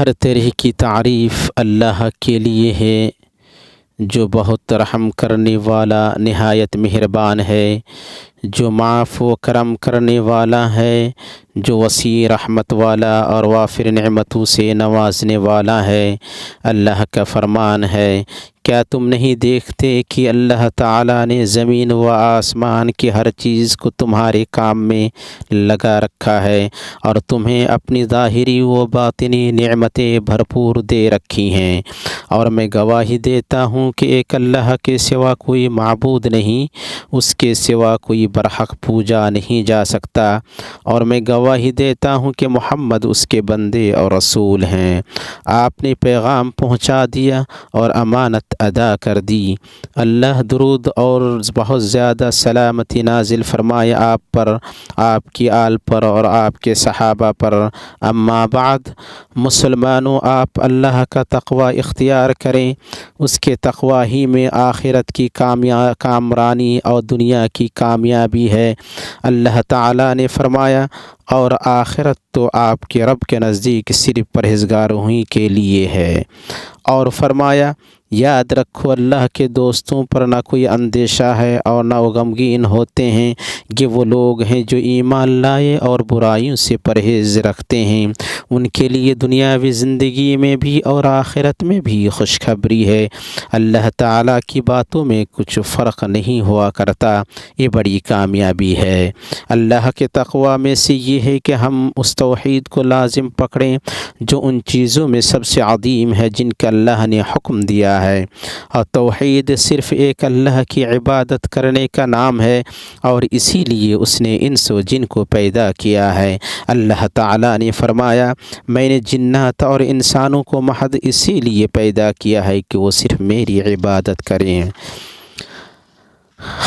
ہر طرح کی تعریف اللہ کے لیے ہے جو بہت رحم کرنے والا نہایت مہربان ہے، جو معاف و کرم کرنے والا ہے، جو وسیع رحمت والا اور وافر نعمتوں سے نوازنے والا ہے۔ اللہ کا فرمان ہے، کیا تم نہیں دیکھتے کہ اللہ تعالیٰ نے زمین و آسمان کی ہر چیز کو تمہارے کام میں لگا رکھا ہے اور تمہیں اپنی ظاہری و باطنی نعمتیں بھرپور دے رکھی ہیں، اور میں گواہی دیتا ہوں کہ ایک اللہ کے سوا کوئی معبود نہیں، اس کے سوا کوئی برحق پوجا نہیں جا سکتا، اور میں گواہی دیتا ہوں کہ محمد اس کے بندے اور رسول ہیں۔ آپ نے پیغام پہنچا دیا اور امانت ادا کر دی۔ اللہ درود اور بہت زیادہ سلامتی نازل فرمائے آپ پر، آپ کی آل پر اور آپ کے صحابہ پر۔ اما بعد، مسلمانوں، آپ اللہ کا تقوی اختیار کریں، اس کے تقوی ہی میں آخرت کی کامرانی اور دنیا کی کامیابی ہے۔ اللہ تعالیٰ نے فرمایا، اور آخرت تو آپ کے رب کے نزدیک صرف پرہیزگاروں ہی کے لیے ہے، اور فرمایا، یاد رکھو اللہ کے دوستوں پر نہ کوئی اندیشہ ہے اور نہ وہ غمگین ہوتے ہیں، کہ وہ لوگ ہیں جو ایمان لائے اور برائیوں سے پرہیز رکھتے ہیں، ان کے لیے دنیاوی زندگی میں بھی اور آخرت میں بھی خوشخبری ہے۔ اللہ تعالیٰ کی باتوں میں کچھ فرق نہیں ہوا کرتا، یہ بڑی کامیابی ہے۔ اللہ کے تقوی میں سے یہ ہے کہ ہم اس توحید کو لازم پکڑیں جو ان چیزوں میں سب سے عظیم ہے جن کا اللہ نے حکم دیا ہے، اور توحید صرف ایک اللہ کی عبادت کرنے کا نام ہے، اور اسی لیے اس نے انس و جن کو پیدا کیا ہے۔ اللہ تعالیٰ نے فرمایا، میں نے جنات اور انسانوں کو محض اسی لیے پیدا کیا ہے کہ وہ صرف میری عبادت کریں۔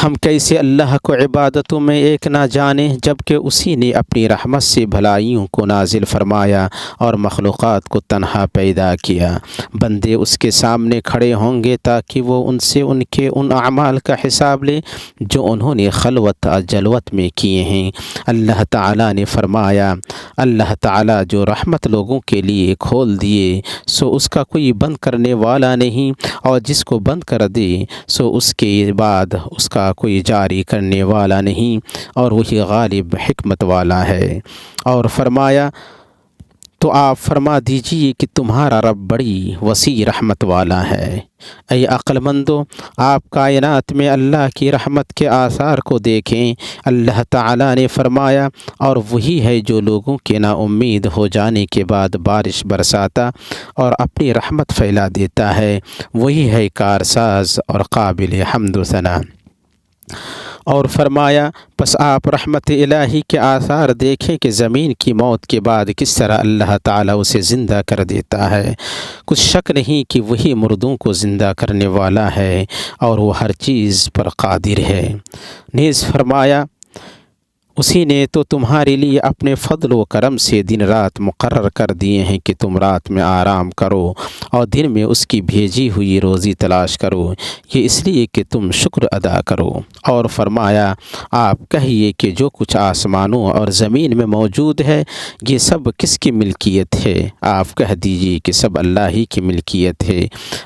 ہم کیسے اللہ کو عبادتوں میں ایک نہ جانیں، جبکہ اسی نے اپنی رحمت سے بھلائیوں کو نازل فرمایا اور مخلوقات کو تنہا پیدا کیا۔ بندے اس کے سامنے کھڑے ہوں گے تاکہ وہ ان سے ان کے ان اعمال کا حساب لے جو انہوں نے خلوت اور جلوت میں کیے ہیں۔ اللہ تعالیٰ نے فرمایا، اللہ تعالیٰ جو رحمت لوگوں کے لیے کھول دیے سو اس کا کوئی بند کرنے والا نہیں، اور جس کو بند کر دے سو اس کے بعد اس کا کوئی جاری کرنے والا نہیں، اور وہی غالب حکمت والا ہے۔ اور فرمایا، تو آپ فرما دیجئے کہ تمہارا رب بڑی وسیع رحمت والا ہے۔ اے عقل مندو، آپ کائنات میں اللہ کی رحمت کے آثار کو دیکھیں۔ اللہ تعالیٰ نے فرمایا، اور وہی ہے جو لوگوں کے نا امید ہو جانے کے بعد بارش برساتا اور اپنی رحمت پھیلا دیتا ہے، وہی ہے کارساز اور قابل حمد و ثنا۔ اور فرمایا، پس آپ رحمت الہی کے آثار دیکھیں کہ زمین کی موت کے بعد کس طرح اللہ تعالیٰ اسے زندہ کر دیتا ہے۔ کچھ شک نہیں کہ وہی مردوں کو زندہ کرنے والا ہے، اور وہ ہر چیز پر قادر ہے۔ نیز فرمایا، اسی نے تو تمہارے لیے اپنے فضل و کرم سے دن رات مقرر کر دیے ہیں کہ تم رات میں آرام کرو اور دن میں اس کی بھیجی ہوئی روزی تلاش کرو، یہ اس لیے کہ تم شکر ادا کرو۔ اور فرمایا، آپ کہیے کہ جو کچھ آسمانوں اور زمین میں موجود ہے یہ سب کس کی ملکیت ہے؟ آپ کہہ دیجئے کہ سب اللہ ہی کی ملکیت ہے۔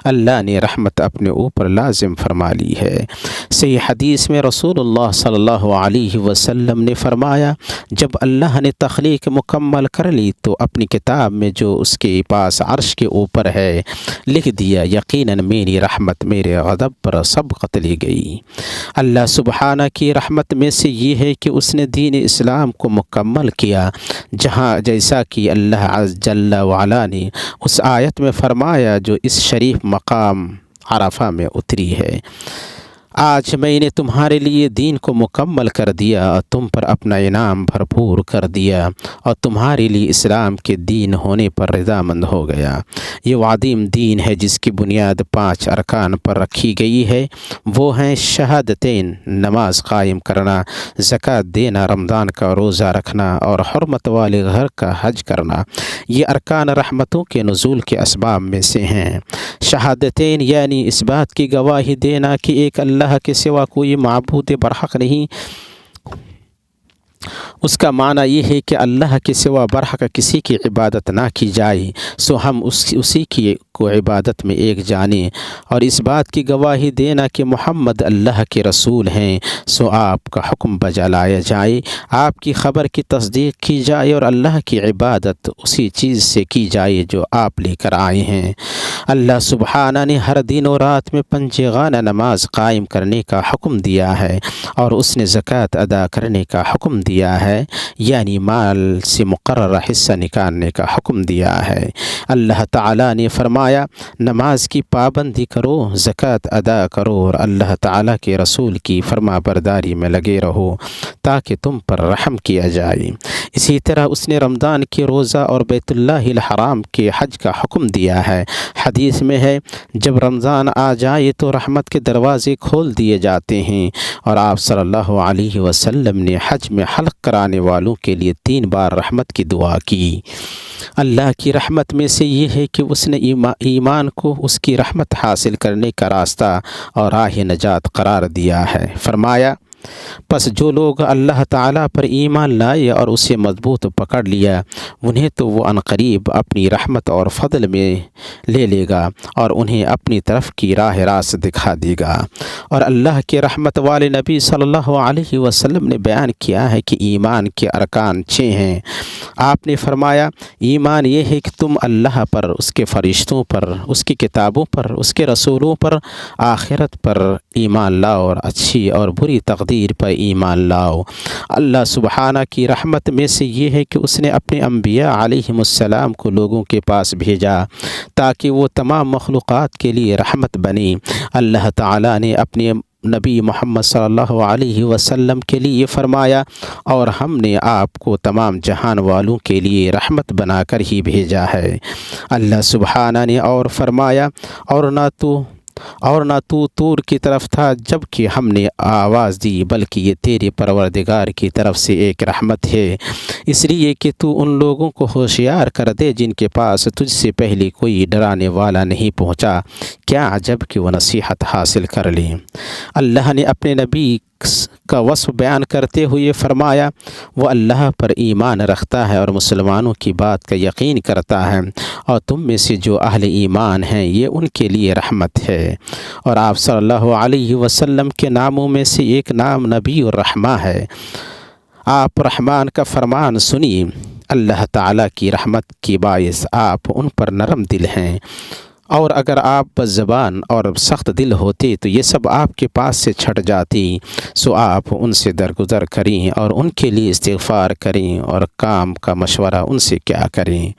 اللہ نے رحمت اپنے اوپر لازم فرما لی ہے۔ صحیح حدیث میں رسول اللہ صلی اللہ علیہ وسلم نے فرمایا، جب اللہ نے تخلیق مکمل کر لی تو اپنی کتاب میں جو اس کے پاس عرش کے اوپر ہے لکھ دیا، یقیناً میری رحمت میرے غضب پر سبقت لے گئی۔ اللہ سبحانہ کی رحمت میں سے یہ ہے کہ اس نے دین اسلام کو مکمل کیا، جیسا کہ اللہ عز جل وعلا نے اس آیت میں فرمایا جو اس شریف مقام عرفہ میں اتری ہے، آج میں نے تمہارے لیے دین کو مکمل کر دیا اور تم پر اپنا انعام بھرپور کر دیا، اور تمہارے لیے اسلام کے دین ہونے پر رضامند ہو گیا۔ یہ وہ عظیم دین ہے جس کی بنیاد 5 ارکان پر رکھی گئی ہے، وہ ہیں شہادتین، نماز قائم کرنا، زکوٰۃ دینا، رمضان کا روزہ رکھنا اور حرمت والے گھر کا حج کرنا۔ یہ ارکان رحمتوں کے نزول کے اسباب میں سے ہیں۔ شہادتین یعنی اس بات کی گواہی دینا کہ ایک اللہ کے سوا کوئی معبود برحق نہیں، اس کا معنی یہ ہے کہ اللہ کے سوا برحق کسی کی عبادت نہ کی جائے، سو ہم اسی کی کو عبادت میں ایک جانیں، اور اس بات کی گواہی دینا کہ محمد اللہ کے رسول ہیں، سو آپ کا حکم بجا لایا جائے، آپ کی خبر کی تصدیق کی جائے، اور اللہ کی عبادت اسی چیز سے کی جائے جو آپ لے کر آئے ہیں۔ اللہ سبحانہ نے ہر دن و رات میں پنجگانہ نماز قائم کرنے کا حکم دیا ہے، اور اس نے زکوٰۃ ادا کرنے کا حکم دیا ہے، یعنی مال سے مقررہ حصہ نکالنے کا حکم دیا ہے۔ اللہ تعالیٰ نے فرمایا نماز کی پابندی کرو، زکوٰۃ ادا کرو، اور اللہ تعالیٰ کے رسول کی فرما برداری میں لگے رہو تاکہ تم پر رحم کیا جائے۔ اسی طرح اس نے رمضان کے روزہ اور بیت اللہ الحرام کے حج کا حکم دیا ہے۔ حدیث میں ہے جب رمضان آ جائے تو رحمت کے دروازے کھول دیے جاتے ہیں، اور آپ صلی اللہ علیہ وسلم نے حج میں حلق کرانے والوں کے لیے 3 بار رحمت کی دعا کی۔ اللہ کی رحمت میں سے یہ ہے کہ اس نے ایمان کو اس کی رحمت حاصل کرنے کا راستہ اور راہ نجات قرار دیا ہے۔ فرمایا پس جو لوگ اللہ تعالیٰ پر ایمان لائے اور اسے مضبوط پکڑ لیا، انہیں تو وہ عنقریب اپنی رحمت اور فضل میں لے لے گا اور انہیں اپنی طرف کی راہ راست دکھا دے گا۔ اور اللہ کے رحمت والے نبی صلی اللہ علیہ وسلم نے بیان کیا ہے کہ ایمان کے ارکان 6 ہیں۔ آپ نے فرمایا ایمان یہ ہے کہ تم اللہ پر، اس کے فرشتوں پر، اس کی کتابوں پر، اس کے رسولوں پر، آخرت پر ایمان لاؤ، اور اچھی اور بری تقدیر پر ایمان لاؤ۔ اللہ سبحانہ کی رحمت میں سے یہ ہے کہ اس نے اپنے انبیاء علیہم السلام کو لوگوں کے پاس بھیجا تاکہ وہ تمام مخلوقات کے لیے رحمت بنیں۔ اللہ تعالیٰ نے اپنے نبی محمد صلی اللہ علیہ وسلم کے لیے فرمایا اور ہم نے آپ کو تمام جہان والوں کے لیے رحمت بنا کر ہی بھیجا ہے۔ اللہ سبحانہ نے اور فرمایا اور نہ تو طور کی طرف تھا جب کہ ہم نے آواز دی، بلکہ یہ تیرے پروردگار کی طرف سے ایک رحمت ہے، اس لیے کہ تو ان لوگوں کو ہوشیار کر دے جن کے پاس تجھ سے پہلے کوئی ڈرانے والا نہیں پہنچا، کیا عجب کہ وہ نصیحت حاصل کر لیں۔ اللہ نے اپنے نبی کا وصف بیان کرتے ہوئے فرمایا وہ اللہ پر ایمان رکھتا ہے اور مسلمانوں کی بات کا یقین کرتا ہے، اور تم میں سے جو اہل ایمان ہیں یہ ان کے لیے رحمت ہے۔ اور آپ صلی اللہ علیہ وسلم کے ناموں میں سے ایک نام نبی الرحمہ ہے۔ آپ رحمان کا فرمان سنیے، اللہ تعالیٰ کی رحمت کی باعث آپ ان پر نرم دل ہیں، اور اگر آپ بد زبان اور سخت دل ہوتے تو یہ سب آپ کے پاس سے چھٹ جاتی، سو آپ ان سے درگزر کریں اور ان کے لیے استغفار کریں، اور کام کا مشورہ ان سے کیا کریں۔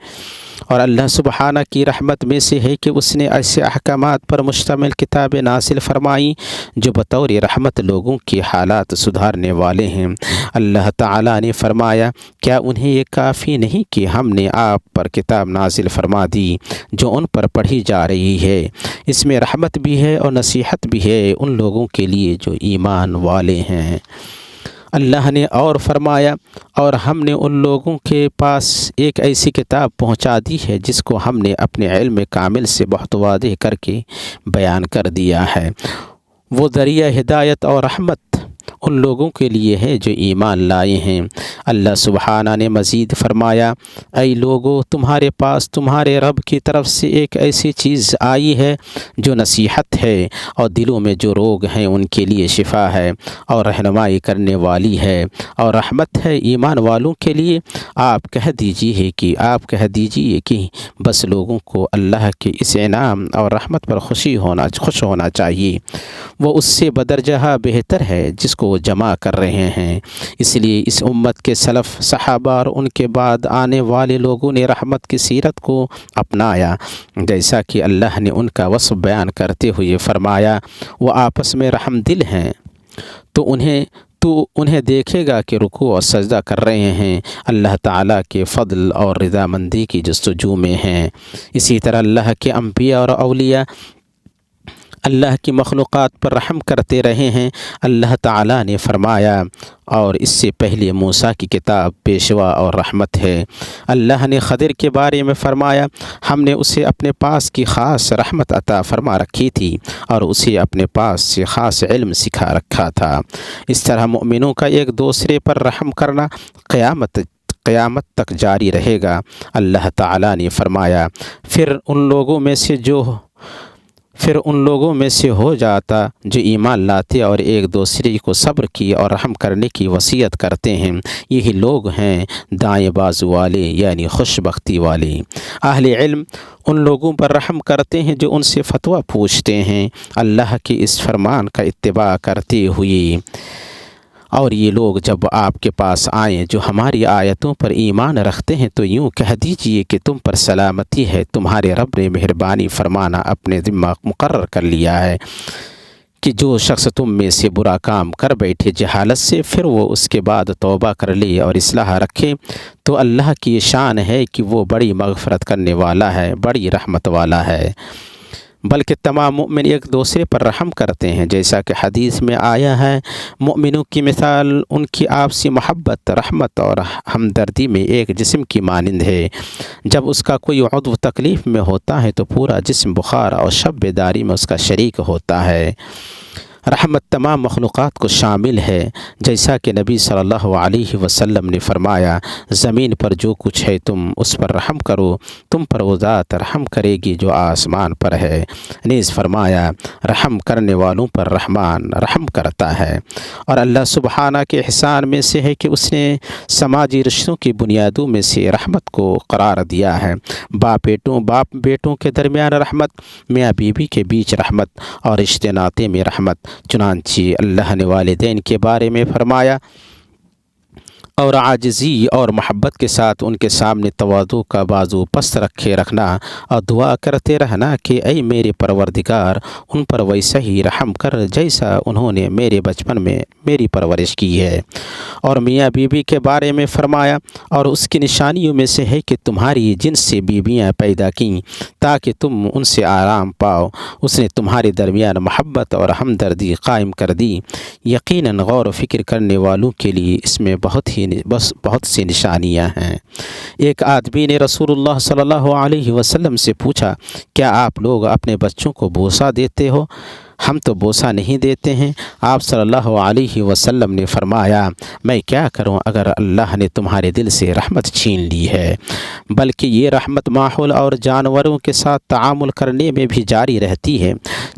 اور اللہ سبحانہ کی رحمت میں سے ہے کہ اس نے ایسے احکامات پر مشتمل کتابیں نازل فرمائیں جو بطور رحمت لوگوں کی حالات سدھارنے والے ہیں۔ اللہ تعالیٰ نے فرمایا کیا انہیں یہ کافی نہیں کہ ہم نے آپ پر کتاب نازل فرما دی جو ان پر پڑھی جا رہی ہے، اس میں رحمت بھی ہے اور نصیحت بھی ہے ان لوگوں کے لیے جو ایمان والے ہیں۔ اللہ نے اور فرمایا اور ہم نے ان لوگوں کے پاس ایک ایسی کتاب پہنچا دی ہے جس کو ہم نے اپنے علم کامل سے بہت واضح کر کے بیان کر دیا ہے، وہ ذریعہ ہدایت اور رحمت ان لوگوں کے لیے ہے جو ایمان لائے ہیں۔ اللہ سبحانہ نے مزید فرمایا اے لوگو تمہارے پاس تمہارے رب کی طرف سے ایک ایسی چیز آئی ہے جو نصیحت ہے اور دلوں میں جو روگ ہیں ان کے لیے شفا ہے اور رہنمائی کرنے والی ہے اور رحمت ہے ایمان والوں کے لیے۔ آپ کہہ دیجیے کہ بس لوگوں کو اللہ کے اس انعام اور رحمت پر خوش ہونا چاہیے، وہ اس سے بدرجہ بہتر ہے جس کو وہ جمع کر رہے ہیں۔ اس لیے اس امت کے سلف صحابہ اور ان کے بعد آنے والے لوگوں نے رحمت کی سیرت کو اپنایا، جیسا کہ اللہ نے ان کا وصف بیان کرتے ہوئے فرمایا وہ آپس میں رحم دل ہیں تو انہیں دیکھے گا کہ رکوع اور سجدہ کر رہے ہیں، اللہ تعالیٰ کے فضل اور رضامندی کی جستجو میں ہیں۔ اسی طرح اللہ کے انبیاء اور اولیاء اللہ کی مخلوقات پر رحم کرتے رہے ہیں۔ اللہ تعالیٰ نے فرمایا اور اس سے پہلے موسیٰ کی کتاب پیشوا اور رحمت ہے۔ اللہ نے خضر کے بارے میں فرمایا ہم نے اسے اپنے پاس کی خاص رحمت عطا فرما رکھی تھی اور اسے اپنے پاس سے خاص علم سکھا رکھا تھا۔ اس طرح مومنوں کا ایک دوسرے پر رحم کرنا قیامت تک جاری رہے گا۔ اللہ تعالیٰ نے فرمایا پھر ان لوگوں میں سے ہو جاتا جو ایمان لاتے اور ایک دوسرے کو صبر کی اور رحم کرنے کی وصیت کرتے ہیں، یہی لوگ ہیں دائیں بازو والے یعنی خوش بختی والے۔ اہل علم ان لوگوں پر رحم کرتے ہیں جو ان سے فتویٰ پوچھتے ہیں اللہ کے اس فرمان کا اتباع کرتے ہوئے، اور یہ لوگ جب آپ کے پاس آئیں جو ہماری آیتوں پر ایمان رکھتے ہیں تو یوں کہہ دیجئے کہ تم پر سلامتی ہے، تمہارے رب نے مہربانی فرمانا اپنے ذمہ مقرر کر لیا ہے کہ جو شخص تم میں سے برا کام کر بیٹھے جہالت سے پھر وہ اس کے بعد توبہ کر لے اور اصلاح رکھے تو اللہ کی شان ہے کہ وہ بڑی مغفرت کرنے والا ہے، بڑی رحمت والا ہے۔ بلکہ تمام مومن ایک دوسرے پر رحم کرتے ہیں، جیسا کہ حدیث میں آیا ہے مومنوں کی مثال ان کی آپسی محبت، رحمت اور ہمدردی میں ایک جسم کی مانند ہے۔ جب اس کا کوئی عضو تکلیف میں ہوتا ہے تو پورا جسم بخار اور شب بیداری میں اس کا شریک ہوتا ہے۔ رحمت تمام مخلوقات کو شامل ہے، جیسا کہ نبی صلی اللہ علیہ وسلم نے فرمایا زمین پر جو کچھ ہے تم اس پر رحم کرو، تم پر وہ ذات رحم کرے گی جو آسمان پر ہے۔ نیز فرمایا رحم کرنے والوں پر رحمان رحم کرتا ہے۔ اور اللہ سبحانہ کے احسان میں سے ہے کہ اس نے سماجی رشتوں کی بنیادوں میں سے رحمت کو قرار دیا ہے۔ باپ بیٹوں کے درمیان رحمت، میاں بیوی کے بیچ رحمت اور رشتے ناطے میں رحمت۔ چنانچہ اللہ نے والدین کے بارے میں فرمایا اور عاجزی اور محبت کے ساتھ ان کے سامنے تواضع کا بازو پست رکھے رکھنا اور دعا کرتے رہنا کہ اے میرے پروردگار ان پر ویسا ہی رحم کر جیسا انہوں نے میرے بچپن میں میری پرورش کی ہے۔ اور میاں بیوی کے بارے میں فرمایا اور اس کی نشانیوں میں سے ہے کہ تمہاری جنس سے بیویاں پیدا کیں تاکہ تم ان سے آرام پاؤ، اس نے تمہارے درمیان محبت اور ہمدردی قائم کر دی۔ یقیناً غور و فکر کرنے والوں کے لیے اس میں بہت سی نشانیاں ہیں۔ ایک آدمی نے رسول اللہ صلی اللہ علیہ وسلم سے پوچھا کیا آپ لوگ اپنے بچوں کو بوسہ دیتے ہو؟ ہم تو بوسہ نہیں دیتے ہیں۔ آپ صلی اللہ علیہ وسلم نے فرمایا میں کیا کروں اگر اللہ نے تمہارے دل سے رحمت چھین لی ہے، بلکہ یہ رحمت ماحول اور جانوروں کے ساتھ تعامل کرنے میں بھی جاری رہتی ہے۔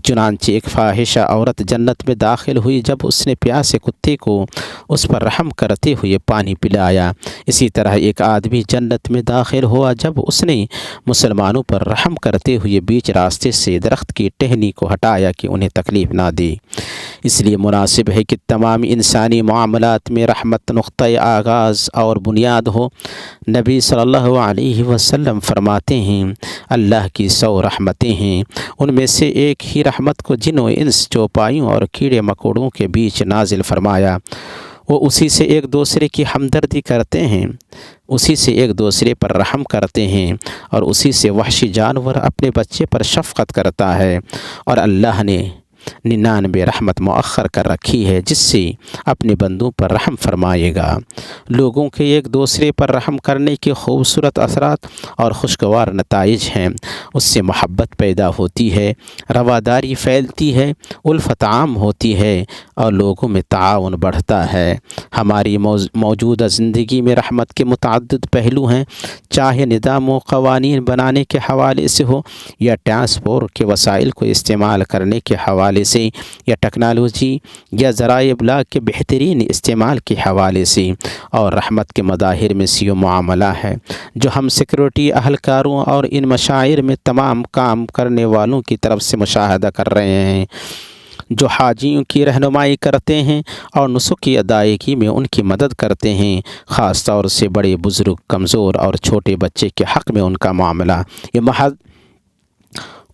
چنانچہ ایک فاحشہ عورت جنت میں داخل ہوئی جب اس نے پیاسے کتے کو اس پر رحم کرتے ہوئے پانی پلایا۔ اسی طرح ایک آدمی جنت میں داخل ہوا جب اس نے مسلمانوں پر رحم کرتے ہوئے بیچ راستے سے درخت کی ٹہنی کو ہٹایا کہ انہیں تکلیف نہ دے۔ اس لیے مناسب ہے کہ تمام انسانی معاملات میں رحمت نقطۂ آغاز اور بنیاد ہو۔ نبی صلی اللہ علیہ وسلم فرماتے ہیں اللہ کی 100 رحمتیں ہیں، ان میں سے ایک ہی رحمت کو جن و انس چوپایوں اور کیڑے مکوڑوں کے بیچ نازل فرمایا، وہ اسی سے ایک دوسرے کی ہمدردی کرتے ہیں، اسی سے ایک دوسرے پر رحم کرتے ہیں اور اسی سے وحشی جانور اپنے بچے پر شفقت کرتا ہے۔ اور اللہ نے 99 رحمت مؤخر کر رکھی ہے جس سے اپنے بندوں پر رحم فرمائے گا۔ لوگوں کے ایک دوسرے پر رحم کرنے کے خوبصورت اثرات اور خوشگوار نتائج ہیں۔ اس سے محبت پیدا ہوتی ہے، رواداری پھیلتی ہے، الفت عام ہوتی ہے اور لوگوں میں تعاون بڑھتا ہے۔ ہماری موجودہ زندگی میں رحمت کے متعدد پہلو ہیں، چاہے نظام و قوانین بنانے کے حوالے سے ہو یا ٹرانسپورٹ کے وسائل کو استعمال کرنے کے حوالے سے یا ٹیکنالوجی یا ذرائع ابلاغ کے بہترین استعمال کے حوالے سے۔ اور رحمت کے مظاہر میں سے یہ معاملہ ہے جو ہم سیکورٹی اہلکاروں اور ان مشاعر میں تمام کام کرنے والوں کی طرف سے مشاہدہ کر رہے ہیں، جو حاجیوں کی رہنمائی کرتے ہیں اور نسک کی ادائیگی میں ان کی مدد کرتے ہیں، خاص طور سے بڑے بزرگ، کمزور اور چھوٹے بچے کے حق میں ان کا معاملہ۔ یہ محض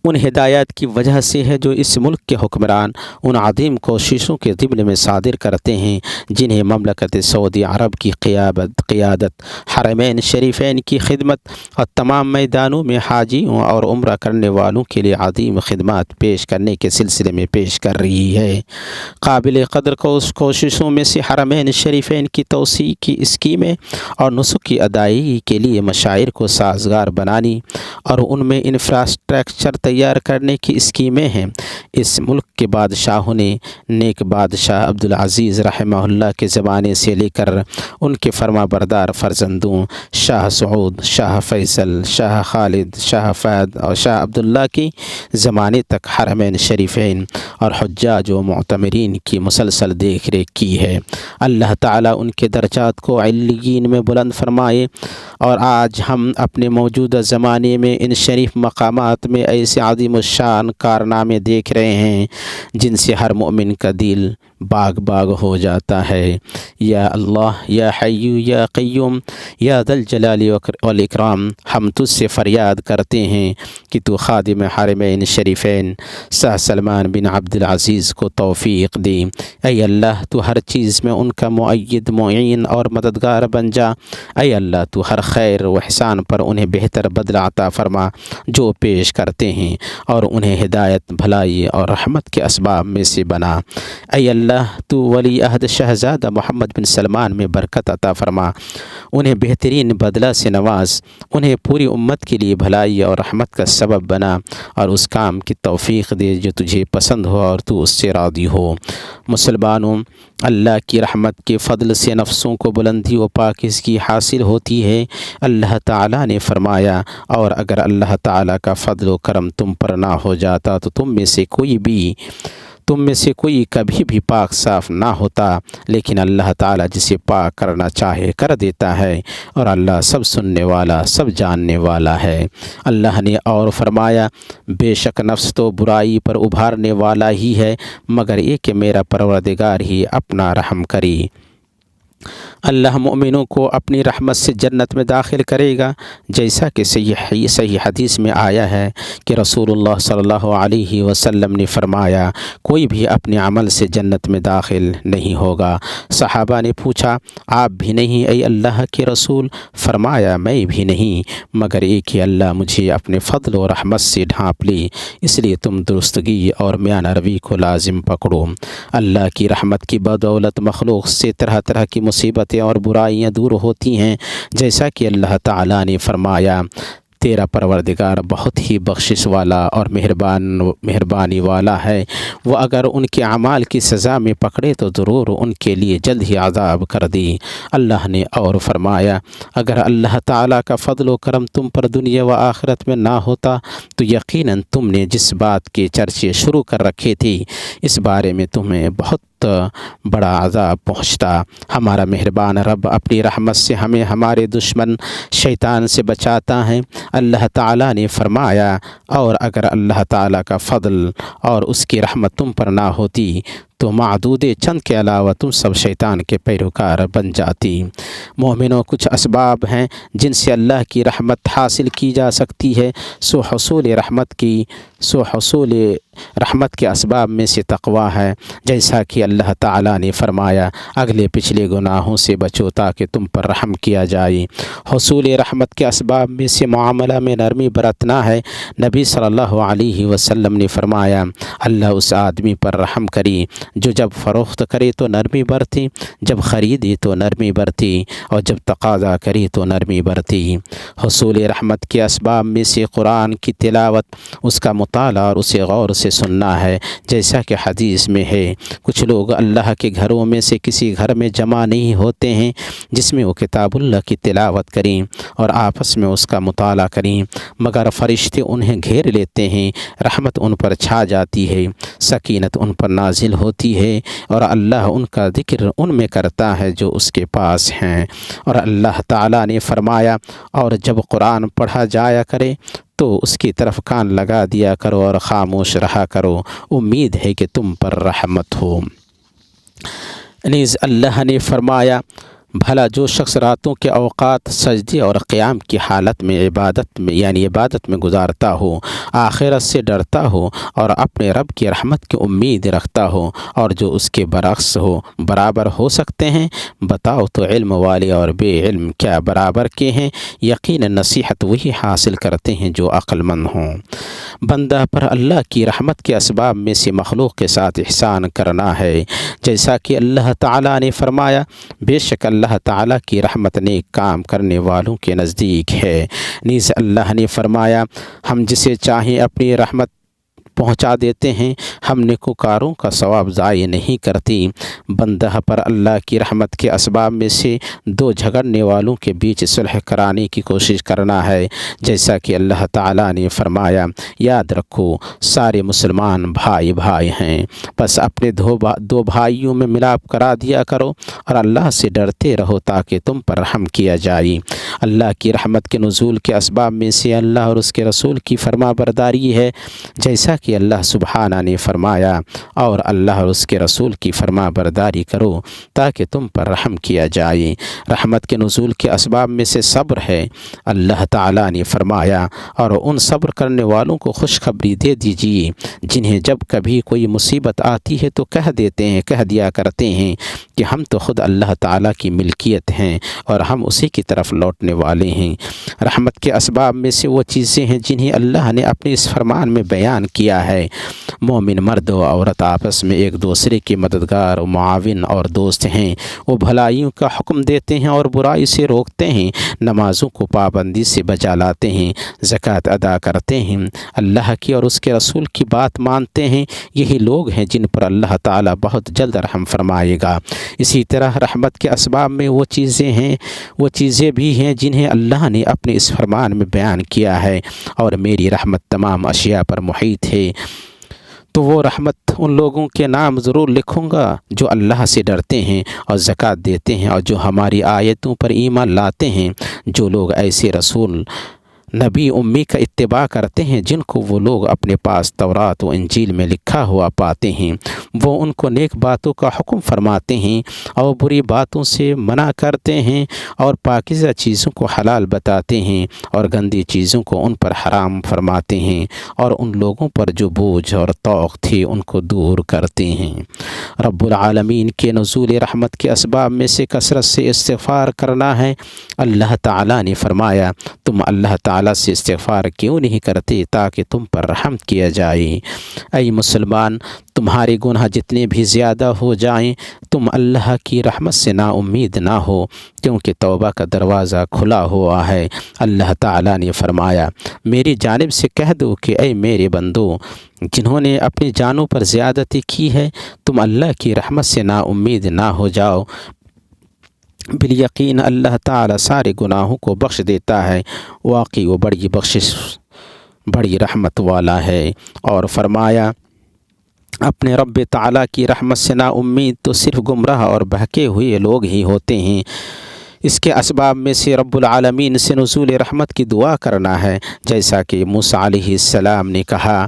ان ہدایات کی وجہ سے ہے جو اس ملک کے حکمران ان عظیم کوششوں کے ضمن میں صادر کرتے ہیں جنہیں مملکت سعودی عرب کی قیادت حرمین شریفین کی خدمت اور تمام میدانوں میں حاجیوں اور عمرہ کرنے والوں کے لیے عظیم خدمات پیش کرنے کے سلسلے میں پیش کر رہی ہے۔ قابل قدر کوششوں میں سے حرمین شریفین کی توسیع کی اسکیمیں اور نسک کی ادائیگی کے لیے مشاعر کو سازگار بنانی اور ان میں انفراسٹرکچر تیار کرنے کی اسکیمیں ہیں۔ اس ملک کے بادشاہوں نے نیک بادشاہ عبدالعزیز رحمہ اللہ کے زمانے سے لے کر ان کے فرما بردار فرزندوں شاہ سعود، شاہ فیصل، شاہ خالد، شاہ فہد اور شاہ عبداللہ کی زمانے تک حرمین شریفین اور حجاج و معتمرین کی مسلسل دیکھ ریکھ کی ہے۔ اللہ تعالیٰ ان کے درجات کو علیین میں بلند فرمائے، اور آج ہم اپنے موجودہ زمانے میں ان شریف مقامات میں ایسے عظیم الشان کارنامے دیکھ رہے ہیں جن سے ہر مومن کا دل باغ باغ ہو جاتا ہے۔ یا اللہ، یا حی یا قیوم، یا ذا الجلال والاکرام، ہم تجھ سے فریاد کرتے ہیں کہ تو خادم حرمین شریفین شاہ سلمان بن عبدالعزیز کو توفیق دی۔ اے اللہ، تو ہر چیز میں ان کا مؤید، معین اور مددگار بن جا۔ اے اللہ، تو ہر خیر و احسان پر انہیں بہتر بدلہ عطا فرما جو پیش کرتے ہیں، اور انہیں ہدایت، بھلائی اور رحمت کے اسباب میں سے بنا۔ اے اللہ، تو ولی عہد شہزادہ محمد بن سلمان میں برکت عطا فرما، انہیں بہترین بدلہ سے نواز، انہیں پوری امت کے لیے بھلائی اور رحمت کا سبب بنا، اور اس کام کی توفیق دے جو تجھے پسند ہو اور تو اس سے راضی ہو۔ مسلمانوں، اللہ کی رحمت کے فضل سے نفسوں کو بلندی و پاکیزگی حاصل ہوتی ہے۔ اللہ تعالیٰ نے فرمایا، اور اگر اللہ تعالیٰ کا فضل و کرم تم پر نہ ہو جاتا تو تم میں سے کوئی کبھی بھی پاک صاف نہ ہوتا، لیکن اللہ تعالیٰ جسے پاک کرنا چاہے کر دیتا ہے، اور اللہ سب سننے والا، سب جاننے والا ہے۔ اللہ نے اور فرمایا، بے شک نفس تو برائی پر ابھارنے والا ہی ہے، مگر یہ کہ میرا پروردگار ہی اپنا رحم کری۔ اللہ مومنوں کو اپنی رحمت سے جنت میں داخل کرے گا، جیسا کہ صحیح حدیث میں آیا ہے کہ رسول اللہ صلی اللہ علیہ وسلم نے فرمایا، کوئی بھی اپنے عمل سے جنت میں داخل نہیں ہوگا۔ صحابہ نے پوچھا، آپ بھی نہیں اے اللہ کے رسول؟ فرمایا، میں بھی نہیں، مگر ایک ہی اللہ مجھے اپنے فضل و رحمت سے ڈھانپ لی، اس لیے تم درستگی اور میانہ روی کو لازم پکڑو۔ اللہ کی رحمت کی بدولت مخلوق سے طرح طرح کی مصیبتیں اور برائیاں دور ہوتی ہیں، جیسا کہ اللہ تعالیٰ نے فرمایا، تیرا پروردگار بہت ہی بخشش والا اور مہربانی والا ہے، وہ اگر ان کے اعمال کی سزا میں پکڑے تو ضرور ان کے لیے جلد ہی عذاب کر دی۔ اللہ نے اور فرمایا، اگر اللہ تعالیٰ کا فضل و کرم تم پر دنیا و آخرت میں نہ ہوتا تو یقیناً تم نے جس بات کے چرچے شروع کر رکھے تھے اس بارے میں تمہیں بہت بڑا عذاب پہنچتا۔ ہمارا مہربان رب اپنی رحمت سے ہمیں ہمارے دشمن شیطان سے بچاتا ہے۔ اللہ تعالیٰ نے فرمایا، اور اگر اللہ تعالیٰ کا فضل اور اس کی رحمت تم پر نہ ہوتی تو معدود چند کے علاوہ تم سب شیطان کے پیروکار بن جاتی۔ مومنوں، کچھ اسباب ہیں جن سے اللہ کی رحمت حاصل کی جا سکتی ہے۔ حصول رحمت کے اسباب میں سے تقویٰ ہے، جیسا کہ اللہ تعالیٰ نے فرمایا، اگلے پچھلے گناہوں سے بچو تاکہ تم پر رحم کیا جائے۔ حصول رحمت کے اسباب میں سے معاملہ میں نرمی برتنا ہے۔ نبی صلی اللہ علیہ وسلم نے فرمایا، اللہ اس آدمی پر رحم کری جو جب فروخت کرے تو نرمی برتی، جب خریدی تو نرمی برتی، اور جب تقاضا کری تو نرمی برتی۔ حصول رحمت کے اسباب میں سے قرآن کی تلاوت، اس کا مطالعہ اور اسے غور سے سننا ہے، جیسا کہ حدیث میں ہے، کچھ لوگ اللہ کے گھروں میں سے کسی گھر میں جمع نہیں ہوتے ہیں جس میں وہ کتاب اللہ کی تلاوت کریں اور آپس میں اس کا مطالعہ کریں، مگر فرشتے انہیں گھیر لیتے ہیں، رحمت ان پر چھا جاتی ہے، سکینت ان پر نازل ہوتی ہے، اور اللہ ان کا ذکر ان میں کرتا ہے جو اس کے پاس ہیں۔ اور اللہ تعالیٰ نے فرمایا، اور جب قرآن پڑھا جایا کرے تو اس کی طرف کان لگا دیا کرو اور خاموش رہا کرو، امید ہے کہ تم پر رحمت ہو۔ نیز اللہ نے فرمایا، بھلا جو شخص راتوں کے اوقات سجدے اور قیام کی حالت میں عبادت میں گزارتا ہو، آخرت سے ڈرتا ہو اور اپنے رب کی رحمت کی امید رکھتا ہو، اور جو اس کے برعکس ہو، برابر ہو سکتے ہیں؟ بتاؤ تو علم والے اور بے علم کیا برابر کے ہیں؟ یقیناً نصیحت وہی حاصل کرتے ہیں جو عقل مند ہوں۔ بندہ پر اللہ کی رحمت کے اسباب میں سے مخلوق کے ساتھ احسان کرنا ہے، جیسا کہ اللہ تعالیٰ نے فرمایا، بے شک اللہ تعالیٰ کی رحمت نیک کام کرنے والوں کے نزدیک ہے۔ نیز اللہ نے فرمایا، ہم جسے چاہیں اپنی رحمت پہنچا دیتے ہیں، ہم نیکوکاروں کا ثواب ضائع نہیں کرتی۔ بندہ پر اللہ کی رحمت کے اسباب میں سے دو جھگڑنے والوں کے بیچ صلح کرانے کی کوشش کرنا ہے، جیسا کہ اللہ تعالیٰ نے فرمایا، یاد رکھو سارے مسلمان بھائی بھائی ہیں، بس اپنے دو بھائیوں میں ملاپ کرا دیا کرو اور اللہ سے ڈرتے رہو تاکہ تم پر رحم کیا جائے۔ اللہ کی رحمت کے نزول کے اسباب میں سے اللہ اور اس کے رسول کی فرما برداری ہے، جیسا کہ اللہ سبحانہ نے فرمایا، اور اللہ اور اس کے رسول کی فرما برداری کرو تاکہ تم پر رحم کیا جائے۔ رحمت کے نزول کے اسباب میں سے صبر ہے۔ اللہ تعالیٰ نے فرمایا، اور ان صبر کرنے والوں کو خوشخبری دے دیجیے جنہیں جب کبھی کوئی مصیبت آتی ہے تو کہہ دیا کرتے ہیں کہ ہم تو خود اللہ تعالیٰ کی ملکیت ہیں اور ہم اسی کی طرف لوٹنے والے ہیں۔ رحمت کے اسباب میں سے وہ چیزیں ہیں جنہیں اللہ نے اپنے اس فرمان میں بیان کیا ہے۔ مومن مرد و عورت آپس میں ایک دوسرے کے مددگار و معاون اور دوست ہیں۔ وہ بھلائیوں کا حکم دیتے ہیں اور برائی سے روکتے ہیں، نمازوں کو پابندی سے بجا لاتے ہیں، زکوٰۃ ادا کرتے ہیں، اللہ کی اور اس کے رسول کی بات مانتے ہیں۔ یہی لوگ ہیں جن پر اللہ تعالیٰ بہت جلد رحم فرمائے گا۔ اسی طرح رحمت کے اسباب میں وہ چیزیں بھی ہیں جنہیں اللہ نے اپنے اس فرمان میں بیان کیا ہے، اور میری رحمت تمام اشیاء پر محیط ہے۔ تو وہ رحمت ان لوگوں کے نام ضرور لکھوں گا جو اللہ سے ڈرتے ہیں اور زکوٰۃ دیتے ہیں اور جو ہماری آیتوں پر ایمان لاتے ہیں۔ جو لوگ ایسے رسول نبی امی کا اتباع کرتے ہیں جن کو وہ لوگ اپنے پاس تورات و انجیل میں لکھا ہوا پاتے ہیں، وہ ان کو نیک باتوں کا حکم فرماتے ہیں اور بری باتوں سے منع کرتے ہیں، اور پاکیزہ چیزوں کو حلال بتاتے ہیں اور گندی چیزوں کو ان پر حرام فرماتے ہیں، اور ان لوگوں پر جو بوجھ اور طوق تھی ان کو دور کرتے ہیں۔ رب العالمین کے نزول رحمت کے اسباب میں سے کثرت سے استغفار کرنا ہے۔ اللہ تعالیٰ نے فرمایا، تم اللہ تعالیٰ سے استغفار کیوں نہیں کرتے تاکہ تم پر رحم کیا جائے؟ اے مسلمان، تمہارے گناہ جتنے بھی زیادہ ہو جائیں تم اللہ کی رحمت سے نا امید نہ ہو، کیونکہ توبہ کا دروازہ کھلا ہوا ہے۔ اللہ تعالیٰ نے فرمایا، میری جانب سے کہہ دو کہ اے میرے بندو، جنہوں نے اپنی جانوں پر زیادتی کی ہے، تم اللہ کی رحمت سے نا امید نہ ہو جاؤ۔ بالیقین اللہ تعالیٰ سارے گناہوں کو بخش دیتا ہے، واقعی وہ بڑی بخشش بڑی رحمت والا ہے۔ اور فرمایا، اپنے رب تعالیٰ کی رحمت سے نا امید تو صرف گمراہ اور بہکے ہوئے لوگ ہی ہوتے ہیں۔ اس کے اسباب میں سے رب العالمین سے نزول رحمت کی دعا کرنا ہے، جیسا کہ موسیٰ علیہ السلام نے کہا،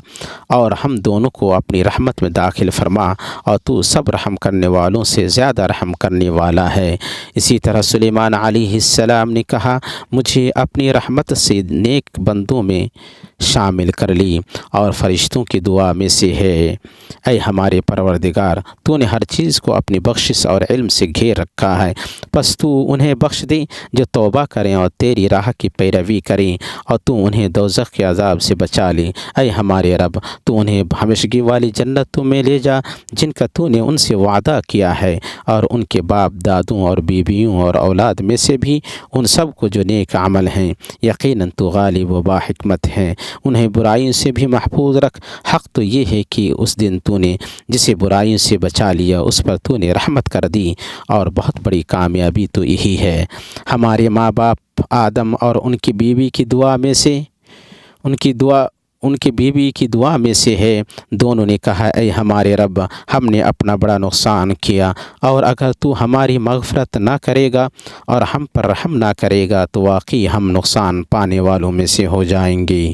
اور ہم دونوں کو اپنی رحمت میں داخل فرما، اور تو سب رحم کرنے والوں سے زیادہ رحم کرنے والا ہے۔ اسی طرح سلیمان علیہ السلام نے کہا، مجھے اپنی رحمت سے نیک بندوں میں شامل کر لی اور فرشتوں کی دعا میں سے ہے۔ اے ہمارے پروردگار، تو نے ہر چیز کو اپنی بخشش اور علم سے گھیر رکھا ہے، پس تو انہیں بخش دے جو توبہ کریں اور تیری راہ کی پیروی کریں، اور تو انہیں دوزخ کے عذاب سے بچا لے۔ اے ہمارے رب، تو انہیں ہمیشگی والی جنتوں میں لے جا جن کا تو نے ان سے وعدہ کیا ہے، اور ان کے باپ دادوں اور بیویوں اور اولاد میں سے بھی ان سب کو جو نیک عمل ہیں۔ یقیناً تو غالب و باحکمت ہے، انہیں برائیوں سے بھی محفوظ رکھ۔ حق تو یہ ہے کہ اس دن تو نے جسے برائیوں سے بچا لیا اس پر تو نے رحمت کر دی، اور بہت بڑی کامیابی تو یہی ہے۔ ہمارے ماں باپ آدم اور ان کی بیوی کی دعا میں سے ان کی بیوی کی دعا میں سے ہے، دونوں نے کہا اے ہمارے رب، ہم نے اپنا بڑا نقصان کیا، اور اگر تو ہماری مغفرت نہ کرے گا اور ہم پر رحم نہ کرے گا تو واقعی ہم نقصان پانے والوں میں سے ہو جائیں گے۔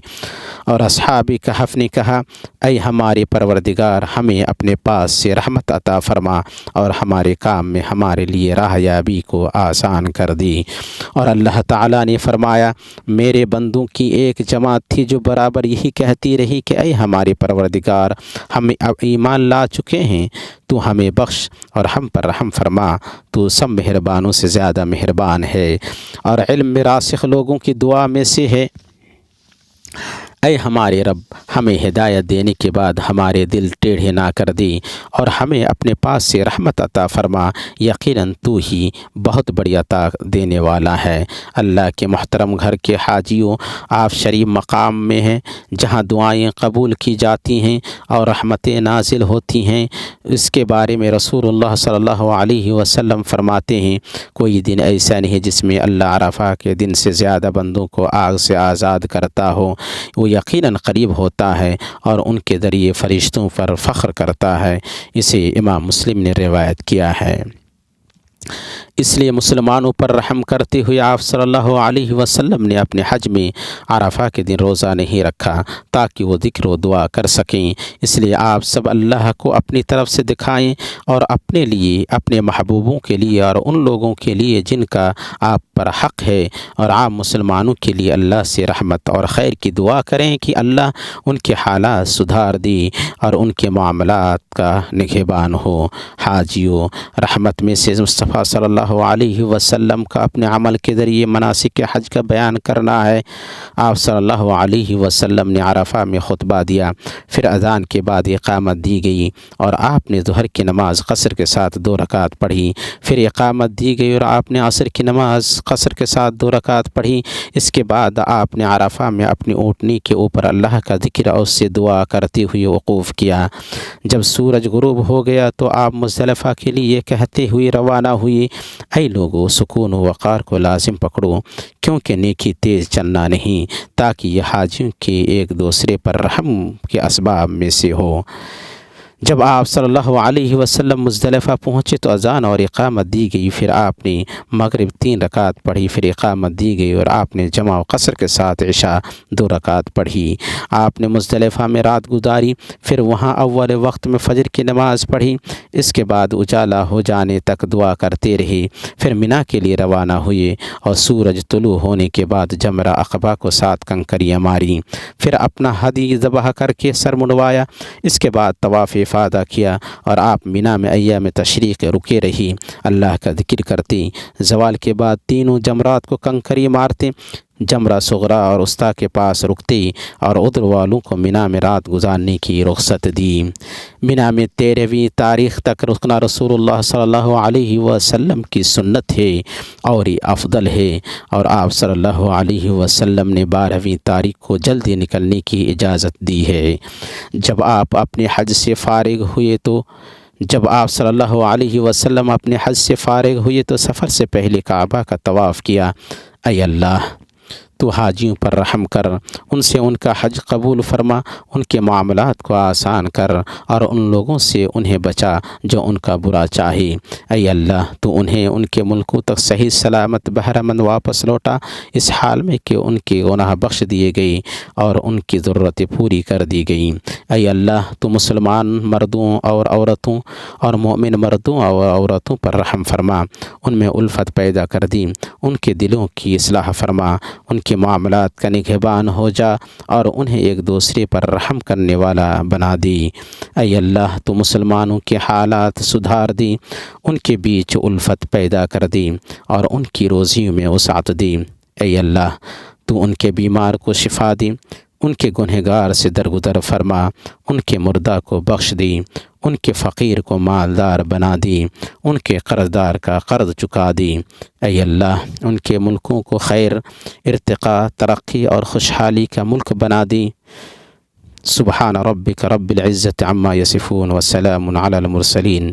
اور اصحاب کہف نے کہا اے ہمارے پروردگار، ہمیں اپنے پاس سے رحمت عطا فرما اور ہمارے کام میں ہمارے لیے راہیابی کو آسان کر دی۔ اور اللہ تعالیٰ نے فرمایا میرے بندوں کی ایک جماعت تھی جو برابر یہی کہتی رہی کہ اے ہمارے پروردگار، ہم اب ایمان لا چکے ہیں، تو ہمیں بخش اور ہم پر رحم فرما، تو سب مہربانوں سے زیادہ مہربان ہے۔ اور علم میں راسخ لوگوں کی دعا میں سے ہے اے ہمارے رب، ہمیں ہدایت دینے کے بعد ہمارے دل ٹیڑھے نہ کر دی اور ہمیں اپنے پاس سے رحمت عطا فرما، یقیناً تو ہی بہت بڑی عطا دینے والا ہے۔ اللہ کے محترم گھر کے حاجیوں، آپ شریف مقام میں ہیں جہاں دعائیں قبول کی جاتی ہیں اور رحمتیں نازل ہوتی ہیں۔ اس کے بارے میں رسول اللہ صلی اللہ علیہ وسلم فرماتے ہیں کوئی دن ایسا نہیں جس میں اللہ عرفہ کے دن سے زیادہ بندوں کو آگ سے آزاد کرتا ہو، وہ یقیناً قریب ہوتا ہے اور ان کے ذریعے فرشتوں پر فخر کرتا ہے۔ اسے امام مسلم نے روایت کیا ہے۔ اس لیے مسلمانوں پر رحم کرتے ہوئے آپ صلی اللہ علیہ وسلم نے اپنے حج میں عرفہ کے دن روزہ نہیں رکھا تاکہ وہ ذکر و دعا کر سکیں۔ اس لیے آپ سب اللہ کو اپنی طرف سے دکھائیں اور اپنے لیے، اپنے محبوبوں کے لیے اور ان لوگوں کے لیے جن کا آپ پر حق ہے، اور عام مسلمانوں کے لیے اللہ سے رحمت اور خیر کی دعا کریں کہ اللہ ان کے حالات سدھار دی اور ان کے معاملات کا نگہبان ہو۔ حاجیوں، رحمت میں سے مصطفیٰ صلی اللہ علیہ وسلم کا اپنے عمل کے ذریعے مناسک حج کا بیان کرنا ہے۔ آپ صلی اللہ علیہ وسلم نے عرفہ میں خطبہ دیا، پھر اذان کے بعد اقامت دی گئی اور آپ نے ظہر کی نماز قصر کے ساتھ 2 رکعت پڑھی، پھر اقامت دی گئی اور آپ نے عصر کی نماز قصر کے ساتھ 2 رکعت پڑھی۔ اس کے بعد آپ نے عرفہ میں اپنی اونٹنی کے اوپر اللہ کا ذکر اور اس سے دعا کرتے ہوئے وقوف کیا۔ جب سورج غروب ہو گیا تو آپ مزدلفہ کے لیے کہتے ہوئے روانہ ہوئے اے لوگو، سکون و وقار کو لازم پکڑو، کیونکہ نیکی تیز چلنا نہیں، تاکہ یہ حاجیوں کے ایک دوسرے پر رحم کے اسباب میں سے ہو۔ جب آپ صلی اللہ علیہ وسلم مزدلفہ پہنچے تو اذان اور اقامت دی گئی، پھر آپ نے مغرب 3 رکعت پڑھی، پھر اقامت دی گئی اور آپ نے جمع و قصر کے ساتھ عشاء 2 رکعت پڑھی۔ آپ نے مزدلفہ میں رات گزاری، پھر وہاں اول وقت میں فجر کی نماز پڑھی۔ اس کے بعد اجالا ہو جانے تک دعا کرتے رہے، پھر مینا کے لیے روانہ ہوئے اور سورج طلوع ہونے کے بعد جمرہ عقبہ کو 7 کنکریاں ماری، پھر اپنا ہدی ذبح کر کے سر منڈوایا۔ اس کے بعد طواف افاضہ کیا اور آپ مینا میں ایام تشریق رکے رہی، اللہ کا ذکر کرتے، زوال کے بعد تینوں جمرات کو کنکری مارتے، جمرہ صغرا اور وسطیٰ کے پاس رکتے اور عذر والوں کو مینا میں رات گزارنے کی رخصت دی۔ مینا میں 13ویں تاریخ تک رکنا رسول اللہ صلی اللہ علیہ وسلم کی سنت ہے اور یہ افضل ہے، اور آپ صلی اللہ علیہ وسلم نے 12ویں تاریخ کو جلدی نکلنے کی اجازت دی ہے۔ جب آپ اپنے حج سے فارغ ہوئے تو سفر سے پہلے کعبہ کا طواف کیا۔ اے اللہ، تو حاجیوں پر رحم کر، ان سے ان کا حج قبول فرما، ان کے معاملات کو آسان کر اور ان لوگوں سے انہیں بچا جو ان کا برا چاہے۔ اے اللہ، تو انہیں ان کے ملکوں تک صحیح سلامت بہرمند واپس لوٹا، اس حال میں کہ ان کے گناہ بخش دیے گئے اور ان کی ضرورتیں پوری کر دی گئیں۔ اے اللہ، تو مسلمان مردوں اور عورتوں اور مومن مردوں اور عورتوں پر رحم فرما، ان میں الفت پیدا کر دی، ان کے دلوں کی اصلاح فرما، ان کے معاملات کا نگہبان ہو جا اور انہیں ایک دوسرے پر رحم کرنے والا بنا دی۔ اے اللہ، تو مسلمانوں کے حالات سدھار دی، ان کے بیچ الفت پیدا کر دی اور ان کی روزیوں میں وسعت دی۔ اے اللہ، تو ان کے بیمار کو شفا دی، ان کے گنہگار سے درگزر فرما، ان کے مردہ کو بخش دی، ان کے فقیر کو مالدار بنا دی، ان کے قرضدار کا قرض چکا دی۔ اے اللہ، ان کے ملکوں کو خیر، ارتقاء، ترقی اور خوشحالی کا ملک بنا دی۔ سبحان ربک رب العزت عما یصفون وسلام علی المرسلین۔